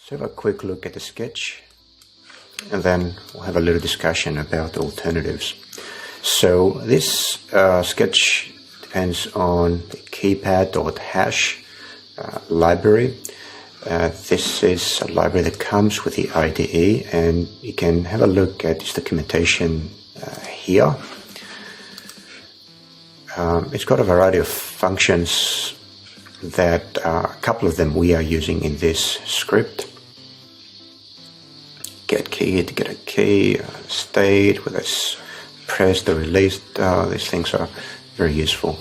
So have a quick look at the sketch, and then we'll have a little discussion about the alternatives. So this sketch depends on the keypad.hash library. This is a library that comes with the IDE, and you can have a look at its documentation here. It's got a variety of functions that a couple of them we are using in this script. Get key to get a key, state, whether it's pressed or released. These things are very useful.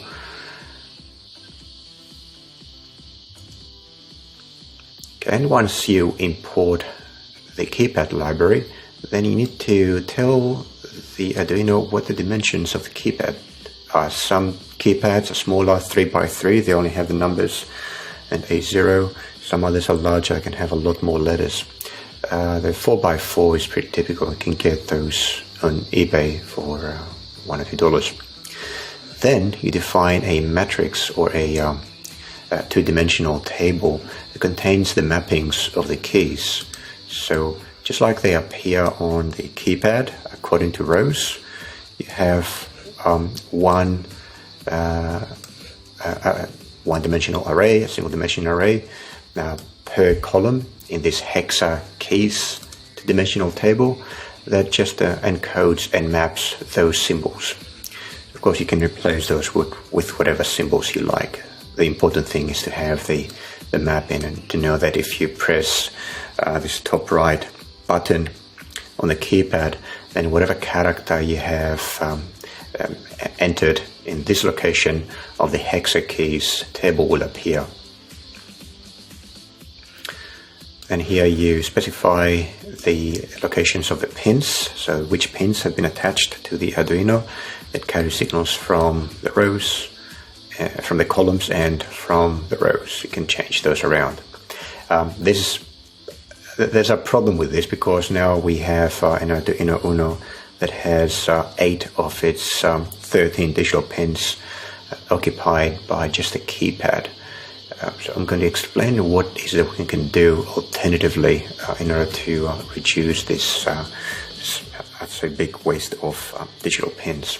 Okay, and once you import the keypad library, then you need to tell the Arduino what the dimensions of the keypad are. Some keypads are smaller, 3x3, they only have the numbers and a 0. Some others are larger, can have a lot more letters. The 4x4 is pretty typical. You can get those on eBay for $1 or $2. Then you define a matrix or a two-dimensional table that contains the mappings of the keys. So just like they appear on the keypad according to rows, you have one dimensional array, a single dimension array per column in this hexa keys two-dimensional table that just encodes and maps those symbols. Of course, you can replace those with whatever symbols you like. The important thing is to have the mapping and to know that if you press this top right button on the keypad, then whatever character you have entered in this location of the hexa keys table will appear. And here you specify the locations of the pins, so which pins have been attached to the Arduino that carry signals from the rows, from the columns and from the rows. You can change those around. There's a problem with this because now we have an Arduino Uno that has 8 of its 13 digital pins occupied by just a keypad. So I'm going to explain what is that we can do alternatively in order to reduce this, that's a big waste of digital pins.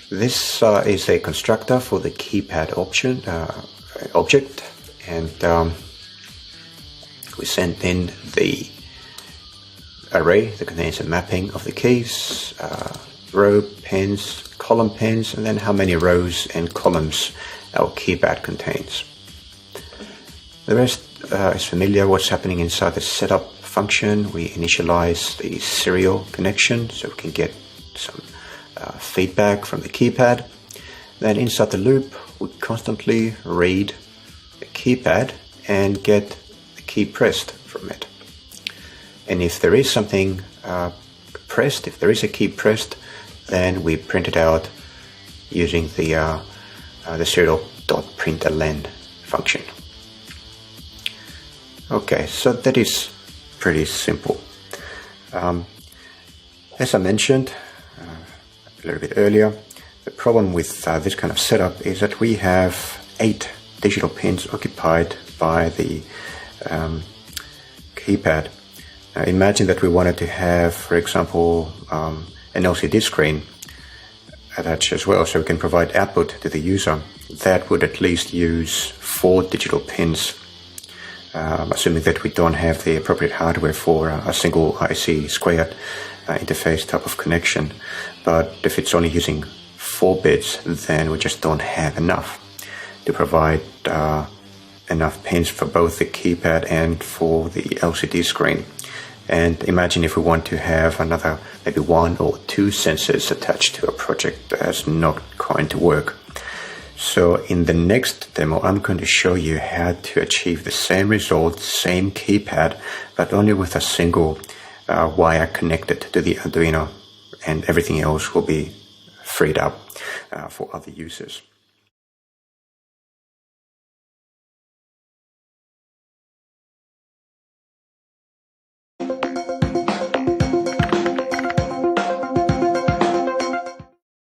This is a constructor for the keypad object, and we sent in the array that contains a mapping of the keys, row pins, column pins, and then how many rows and columns our keypad contains. The rest is familiar what's happening inside the setup function. We initialize the serial connection so we can get some feedback from the keypad. Then inside the loop, we constantly read the keypad and get the key pressed from it. And if there is something pressed, if there is a key pressed, then we print it out using the serial.println function. Okay, so that is pretty simple. As I mentioned a little bit earlier, the problem with this kind of setup is that we have 8 digital pins occupied by the keypad. Imagine that we wanted to have, for example, an LCD screen attached as well, so we can provide output to the user. That would at least use 4 digital pins, assuming that we don't have the appropriate hardware for a single IC squared interface type of connection. But if it's only using 4 bits, then we just don't have enough to provide enough pins for both the keypad and for the LCD screen. And imagine if we want to have another maybe 1 or 2 sensors attached to a project, that's not going to work. So in the next demo, I'm going to show you how to achieve the same result, same keypad, but only with a single wire connected to the Arduino, and everything else will be freed up for other users.